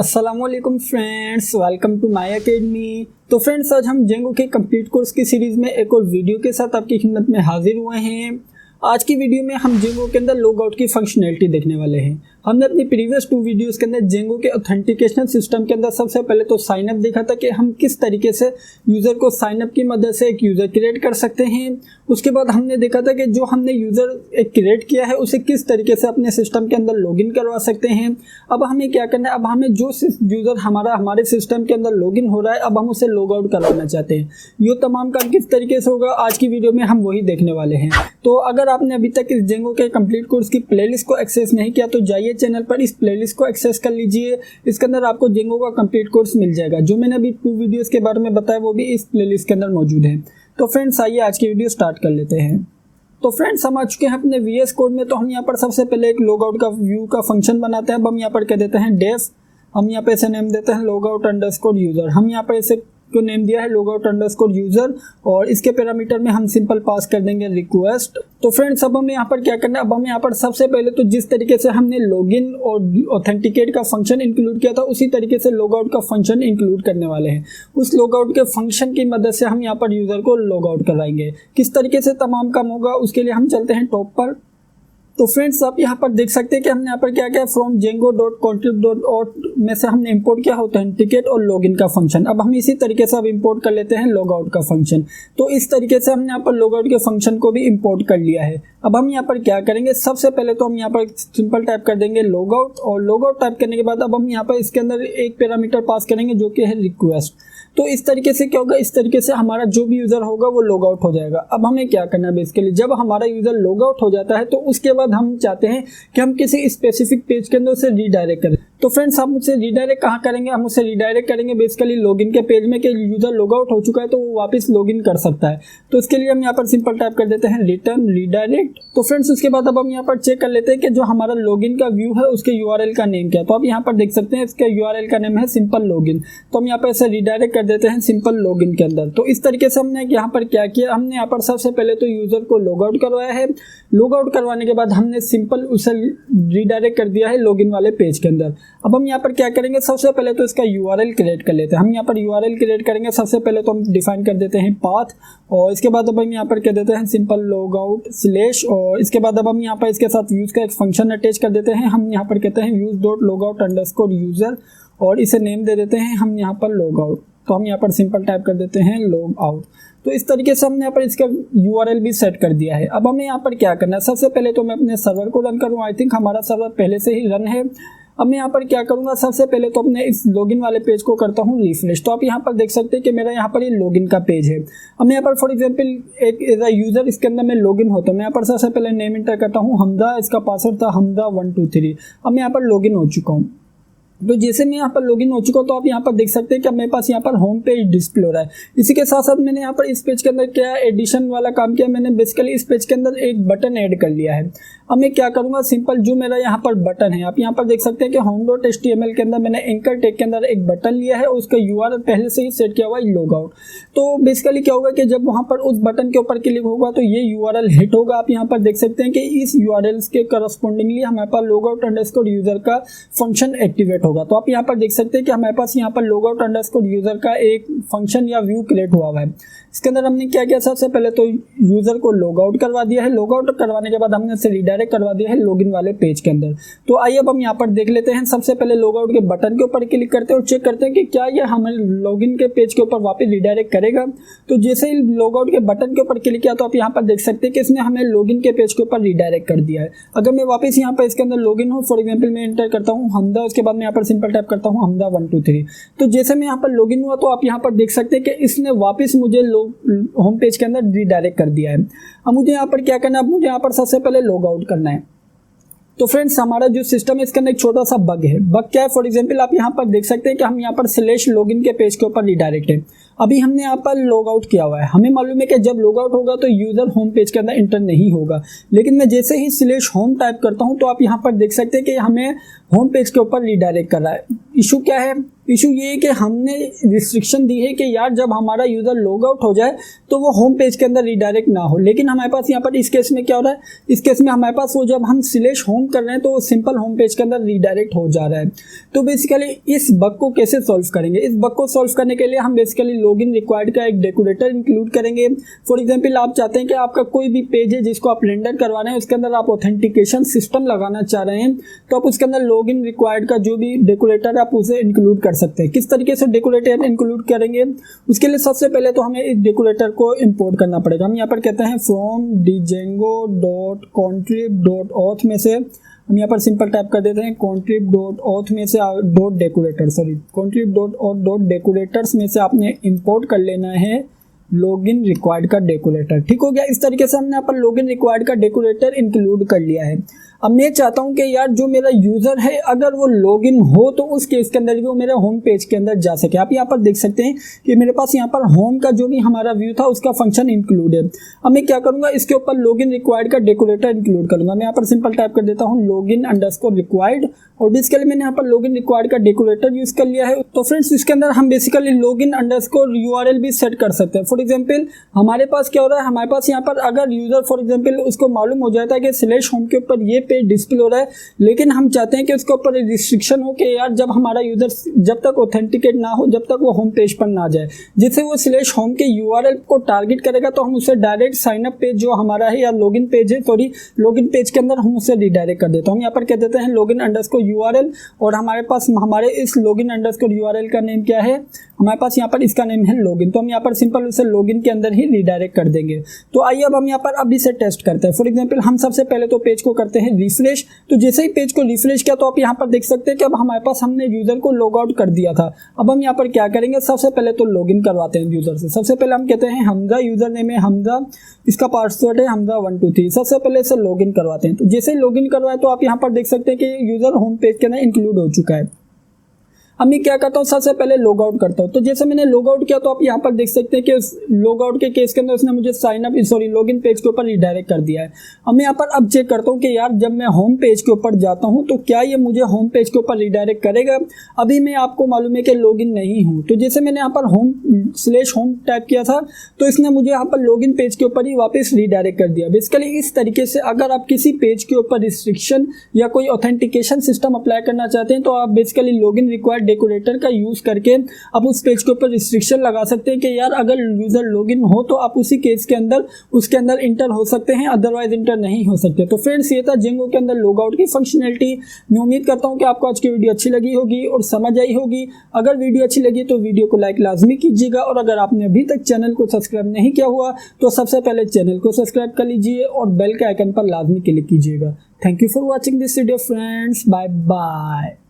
अस्सलामुअलैकुम friends, welcome to my academy. तो friends, आज हम जेंगो के कंप्लीट कोर्स की सीरीज में एक और वीडियो के साथ आपकी खिदमत में हाजिर हुए हैं। आज की वीडियो में हम जेंगो के अंदर लॉग आउट की फंक्शनैलिटी देखने वाले हैं। हमने अपनी प्रीवियस 2 वीडियोस के अंदर जेंगो के ऑथेंटिकेशन सिस्टम के अंदर सबसे पहले तो साइन अप देखा था कि हम किस तरीके से यूज़र को साइन अप की मदद से एक यूज़र क्रिएट कर सकते हैं। उसके बाद हमने देखा था कि जो हमने यूज़र एक क्रिएट किया है उसे किस तरीके से अपने सिस्टम के अंदर लॉगिन करवा सकते हैं। अब हमें क्या करना है, अब हमें जो यूज़र हमारे सिस्टम के अंदर लॉगिन हो रहा है, अब हम उसे लॉग आउट करवाना चाहते हैं। ये तमाम काम किस तरीके से होगा, आज की वीडियो में हम वही देखने वाले हैं। तो अगर आपने अभी तक इस जेंगो के कंप्लीट कोर्स की प्लेलिस्ट को एक्सेस नहीं किया तो जाइए चैनल पर, इस प्लेलिस्ट को एक्सेस कर लीजिए। इसके अंदर आपको जेंगो का कंप्लीट कोर्स मिल जाएगा। जो मैंने अभी 2 वीडियोस के बारे में बताया वो भी इस प्लेलिस्ट के अंदर मौजूद है। तो फ्रेंड्स, आइए आज की वीडियो स्टार्ट कर लेते हैं। तो फ्रेंड्स, हम आ चुके हैं अपने VS कोड में। तो हम यहाँ पर सबसे पहले एक लॉग आउट का व्यू का फंक्शन बनाते हैं। अब हम यहाँ पर कह देते हैं डेफ, हम यहाँ पे इसे नेम देते हैं लॉग आउट अंडरस्कोर यूजर। हम यहाँ पर इसे को नेम दिया है लॉग आउट अंडरस्कोर यूजर और इसके पैरामीटर में हम सिंपल पास कर देंगे रिक्वेस्ट। तो फ्रेंड्स, अब हमें यहाँ पर क्या करना है, अब हम यहाँ पर सबसे पहले तो जिस तरीके से हमने लॉगिन और ऑथेंटिकेट का फंक्शन इंक्लूड किया था उसी तरीके से लॉग आउट का फंक्शन इंक्लूड करने वाले हैं। उस लॉग आउट के फंक्शन की मदद से हम यहाँ पर यूजर को लॉग आउट कराएंगे। किस तरीके से तमाम काम होगा उसके लिए हम चलते हैं टॉप पर। तो फ्रेंड्स, आप यहाँ पर देख सकते हैं कि हमने यहाँ पर क्या किया, फ्रॉम jengo.contrib.auth में से हमने इंपोर्ट किया ऑथेंटिकेट और लॉगिन का फंक्शन। अब हम इसी तरीके से अब इंपोर्ट कर लेते हैं लॉग आउट का फंक्शन। तो इस तरीके से हमने यहाँ पर लॉग आउट के फंक्शन को भी इंपोर्ट कर लिया है। अब हम यहाँ पर क्या करेंगे, सबसे पहले तो हम यहाँ पर सिंपल टाइप कर देंगे लॉग आउट और लॉग आउट टाइप करने के बाद अब हम यहाँ पर इसके अंदर एक पैरामीटर पास करेंगे जो कि है रिक्वेस्ट। तो इस तरीके से क्या होगा, इस तरीके से हमारा जो भी यूज़र होगा वो लॉग आउट हो जाएगा। अब हमें क्या करना है, बेसिकली जब हमारा यूज़र लॉग आउट हो जाता है तो उसके बाद हम चाहते हैं कि हम किसी स्पेसिफिक पेज के अंदर उसे रीडायरेक्ट करें। तो फ्रेंड्स, हम उसे रीडायरेक्ट कहाँ करेंगे, हम उसे रीडायरेक्ट करेंगे बेसिकली लॉगिन के पेज में कि यूज़र लॉग आउट हो चुका है तो वो वापस लॉगिन कर सकता है। तो इसके लिए हम यहाँ पर सिंपल टाइप कर देते हैं रिटर्न रीडायरेक्ट। तो फ्रेंड्स, उसके बाद अब हम यहाँ पर चेक कर लेते हैं कि जो हमारा लॉगिन का व्यू है उसके URL का नेम क्या है। तो आप यहाँ पर देख सकते हैं इसका URL का नेम है सिंपल लॉगिन। तो हम यहाँ पर इसे रीडायरेक्ट कर देते हैं सिंपल लॉगिन के अंदर। तो इस तरीके से हमने यहाँ पर क्या किया, हमने यहाँ पर सबसे पहले तो यूज़र को लॉग आउट करवाया है। लॉग आउट करवाने के बाद हमने सिंपल उसे रीडायरेक्ट कर दिया है लॉगिन वाले पेज के अंदर। अब हम यहाँ पर क्या करेंगे, सबसे पहले तो इसका URL क्रिएट कर लेते हैं। हम यहाँ पर URL क्रिएट करेंगे। सबसे पहले तो हम डिफाइन कर देते हैं पाथ और इसके बाद अब हम यहाँ पर कह देते हैं सिंपल लॉग आउट स्लैश और इसके बाद अब हम यहाँ पर इसके साथ यूज़ का एक फंक्शन अटैच कर देते हैं। हम यहाँ पर कहते हैं use.logout_user और इसे नेम दे देते हैं हम यहाँ पर लॉग आउट। तो हम यहाँ पर सिंपल टाइप कर देते हैं लॉग आउट। तो इस तरीके से हमने यहाँ पर इसका URL भी सेट कर दिया है। अब हमें यहाँ पर क्या करना है, सबसे पहले तो मैं अपने सर्वर को रन करूँ। आई थिंक हमारा सर्वर पहले से ही रन है। अब मैं यहाँ पर क्या करूँगा, सबसे पहले तो अपने इस लॉगिन वाले पेज को करता हूँ रिफ्रेश। तो आप यहाँ पर देख सकते हैं कि मेरा यहाँ पर ये लॉगिन का पेज है। अब मैं यहाँ पर फॉर एग्जांपल एक एज अ यूज़र इसके अंदर मैं लॉगिन होता हूँ। मैं यहाँ पर सबसे पहले नेम इंटर करता हूँ हमदा, इसका पासवर्ड था हमदा 123। अब मैं यहाँ पर लॉगिन हो चुका हूँ। तो जैसे मैं यहाँ पर लॉगिन हो चुका हूँ तो आप यहाँ पर देख सकते हैं कि मेरे पास यहाँ पर होम पेज डिस्प्ले हो रहा है। इसी के साथ साथ मैंने यहाँ पर इस पेज के अंदर क्या एडिशन वाला काम किया, मैंने बेसिकली इस पेज के अंदर एक बटन ऐड कर लिया है। अब मैं क्या करूँगा, सिंपल जो मेरा यहाँ पर बटन है, आप यहाँ पर देख सकते हैं कि home.html के अंदर मैंने एंकर टैग के अंदर एक बटन लिया है, उसका URL पहले से ही सेट किया हुआ है लॉग आउट। तो बेसिकली क्या होगा कि जब वहाँ पर उस बटन के ऊपर क्लिक होगा तो ये URL हिट होगा। आप यहाँ पर देख सकते हैं कि इस URL के करस्पॉन्डिंगली हमारे पास लॉग आउट अंडरस्कोर यूजर का फंक्शन एक्टिवेट होगा। तो आप यहाँ पर देख सकते हैं कि हमारे पास यहाँ पर लॉग आउट अंडरस्कोर यूजर का एक फंक्शन या व्यू क्रिएट हुआ है। इसके अंदर हमने क्या किया, सबसे पहले तो यूजर को लॉग आउट करवा दिया है। लॉग आउट करवाने के बाद हमने इसे रीडायरेक्ट करवा दिया है लॉगिन वाले पेज के अंदर। तो आइए अब हम यहाँ पर देख लेते हैं। सबसे पहले लॉग आउट के बटन के ऊपर क्लिक करते हैं और चेक करते हैं कि क्या ये हमें लॉगिन के पेज के ऊपर वापस रीडायरेक्ट करेगा। तो जैसे ही लॉग आउट के बटन के ऊपर क्लिक किया तो आप यहाँ पर देख सकते हैं कि इसने हमें लॉगिन के पेज के ऊपर रीडायरेक्ट कर दिया है। अगर मैं वापस यहाँ पर इसके अंदर लॉगिन हूँ, फॉर एग्जाम्पल मैं एंटर करता हूँ हमदा, उसके बाद मैं यहाँ पर सिंपल टाइप करता हूँ हमदा 123। तो जैसे मैं यहाँ पर लॉगिन हुआ तो आप यहाँ पर देख सकते हैं कि इसने वापस मुझे होम पेज के अंदर रीडायरेक्ट कर दिया है। अब मुझे यहाँ पर क्या करना है, अब मुझे यहाँ पर सबसे पहले लॉग आउट करना है। तो फ्रेंड्स, हमारा जो सिस्टम है इसके अंदर एक छोटा सा बग है। बग क्या है, फॉर एग्जांपल आप यहाँ पर देख सकते हैं कि हम यहाँ पर स्लैश लॉगिन के पेज के ऊपर रीडायरेक्ट है। अभी हमने यहाँ पर लॉग आउट किया हुआ है। हमें मालूम है कि जब लॉग आउट होगा तो यूजर होम पेज के अंदर इंटर नहीं होगा, लेकिन मैं जैसे ही स्लैश होम टाइप करता हूँ तो आप यहाँ पर देख सकते हैं कि हमें होम पेज के ऊपर रीडायरेक्ट कर रहा है। इशू क्या है, इशू ये है कि हमने रिस्ट्रिक्शन दी है कि यार जब हमारा यूज़र लॉग आउट हो जाए तो वो होम पेज के अंदर रीडायरेक्ट ना हो, लेकिन हमारे पास यहाँ पर इस केस में क्या हो रहा है, इस केस में हमारे पास वो जब हम स्लैश होम कर रहे हैं तो वो सिंपल होम पेज के अंदर रीडायरेक्ट हो जा रहा है। तो बेसिकली इस बग को कैसे सॉल्व करेंगे, इस बग को सॉल्व करने के लिए हम बेसिकली लॉगिन रिक्वायर्ड का एक डेकोरेटर इंक्लूड करेंगे। फॉर एग्जाम्पल आप चाहते हैं कि आपका कोई भी पेज है जिसको आप रेंडर करवा रहे हैं उसके अंदर आप ऑथेंटिकेशन सिस्टम लगाना चाह रहे हैं, तो आप उसके अंदर लॉगिन रिक्वायर्ड का जो भी डेकोरेटर आप उसे इंक्लूड कर सकते हैं। किस तरीके से डेकोरेटर इंक्लूड करेंगे, उसके लिए सबसे पहले तो हमें इस डेकोरेटर को इंपोर्ट करना पड़ेगा। हम यहाँ पर कहते हैं फ्रॉम django.contrib.auth में से हम यहाँ पर सिंपल टाइप कर देते हैं contrib.auth में से contrib.auth.decorators में से आपने इंपोर्ट कर लेना है लॉगिन रिक्वायर्ड का डेकोरेटर। ठीक हो गया। इस तरीके से हमने यहाँ पर लॉगिन रिक्वायर्ड का डेकोरेटर इंक्लूड कर लिया है। अब मैं चाहता हूं कि यार जो मेरा यूजर है अगर वो लॉगिन हो तो उस केस के अंदर भी वो मेरे होम पेज के अंदर जा सके। आप यहाँ पर देख सकते हैं कि मेरे पास यहाँ पर होम का जो भी हमारा व्यू था उसका फंक्शन इंक्लूड है। अब मैं क्या करूंगा, इसके ऊपर लॉगिन रिक्वायर्ड का डेकोरेटर इंक्लूड करूंगा। मैं यहाँ पर सिंपल टाइप कर देता हूँ login_required और बेसिकली मैंने यहाँ पर लॉगिन रिक्वायर्ड का डेकोरेटर यूज कर लिया है। तो फ्रेंड्स इसके अंदर हम बेसिकली login_url भी सेट कर सकते हैं। फॉर एग्जाम्पल हमारे पास क्या हो रहा है, हमारे पास यहाँ पर अगर यूजर फॉर एग्जाम्पल उसको मालूम हो जाता है कि स्लैश होम के ऊपर ये पेज डिस्प्ले हो रहा है, लेकिन हम चाहते हैं कि उसके ऊपर रिस्ट्रिक्शन हो कि यार जब हमारा यूजर जब तक ऑथेंटिकेट ना हो जब तक वो होम पेज पर ना जाए, जिससे वो स्लैश होम के यूआरएल को टारगेट करेगा तो हम उसे डायरेक्ट साइन अप पेज जो हमारा है या लॉगिन पेज है, सॉरी लॉगिन पेज के अंदर हम उसे रिडायरेक्ट कर देते हैं। हम यहाँ पर कह देते हैं login_url और हमारे पास हमारे इस login_url का नेम क्या है, हमारे पास यहाँ पर इसका नेम है लॉगिन। तो हम यहाँ पर सिंपल उसे लॉगिन के अंदर ही रिडायरेक्ट कर देंगे। तो आइए अब हम यहाँ पर अभी से टेस्ट करते हैं। फॉर एग्जांपल हम सबसे पहले तो पेज को करते हैं रिफ्रेश। तो जैसे ही पेज को रिफ्रेश किया तो आप यहाँ पर देख सकते हैं कि अब हमारे पास हमने यूजर को लॉग आउट कर दिया था। अब हम यहाँ पर क्या करेंगे, सबसे पहले तो लॉगिन करवाते हैं यूजर से। सबसे पहले हम कहते हैं हमजा, यूजर नेम है हमजा, इसका पासवर्ड है हमजा 123। सबसे पहले इसे लॉगिन करवाते हैं। तो जैसे ही लॉगिन करवाए तो आप यहाँ पर देख सकते हैं कि यूजर होम पेज के अंदर इंक्लूड हो चुका है। अब मैं क्या करता हूँ, सबसे पहले लॉग आउट करता हूँ। तो जैसे मैंने लॉग आउट किया तो आप यहाँ पर देख सकते हैं कि लॉग आउट के केस के अंदर उसने मुझे साइन अप लॉगिन पेज के ऊपर रिडायरेक्ट कर दिया है। अब मैं यहाँ पर अब चेक करता हूँ कि यार जब मैं होम पेज के ऊपर जाता हूँ तो क्या ये मुझे होम पेज के ऊपर रिडायरेक्ट करेगा। अभी मैं आपको मालूम है कि लॉगिन नहीं हूँ, तो जैसे मैंने यहाँ पर होम टाइप किया था तो इसने मुझे यहाँ पर लॉगिन पेज के ऊपर ही वापस रिडायरेक्ट कर दिया। बेसिकली इस तरीके से अगर आप किसी पेज के ऊपर रिस्ट्रिक्शन या कोई ऑथेंटिकेशन सिस्टम अप्लाई करना चाहते हैं तो आप बेसिकली लॉगिन रिक्वायर्ड डेकोरेटर का यूज करके आप उस पेज के ऊपर रिस्ट्रिक्शन लगा सकते हैं कि यार अगर यूजर लॉगिन हो तो आप उसी केस के अंदर उसके अंदर इंटर हो सकते हैं, अदरवाइज इंटर नहीं हो सकते। तो फ्रेंड्स ये था जेंगो के अंदर लॉग आउट की फंक्शनैलिटी। मैं उम्मीद करता हूं कि आपको आज की वीडियो अच्छी लगी होगी और समझ आई होगी। अगर वीडियो अच्छी लगी तो वीडियो को लाइक लाजमी कीजिएगा और अगर आपने अभी तक चैनल को सब्सक्राइब नहीं किया हुआ तो सबसे पहले चैनल को सब्सक्राइब कर लीजिए और बेल के आइकन पर लाजमी क्लिक कीजिएगा। Thank you for watching this video friends, bye bye.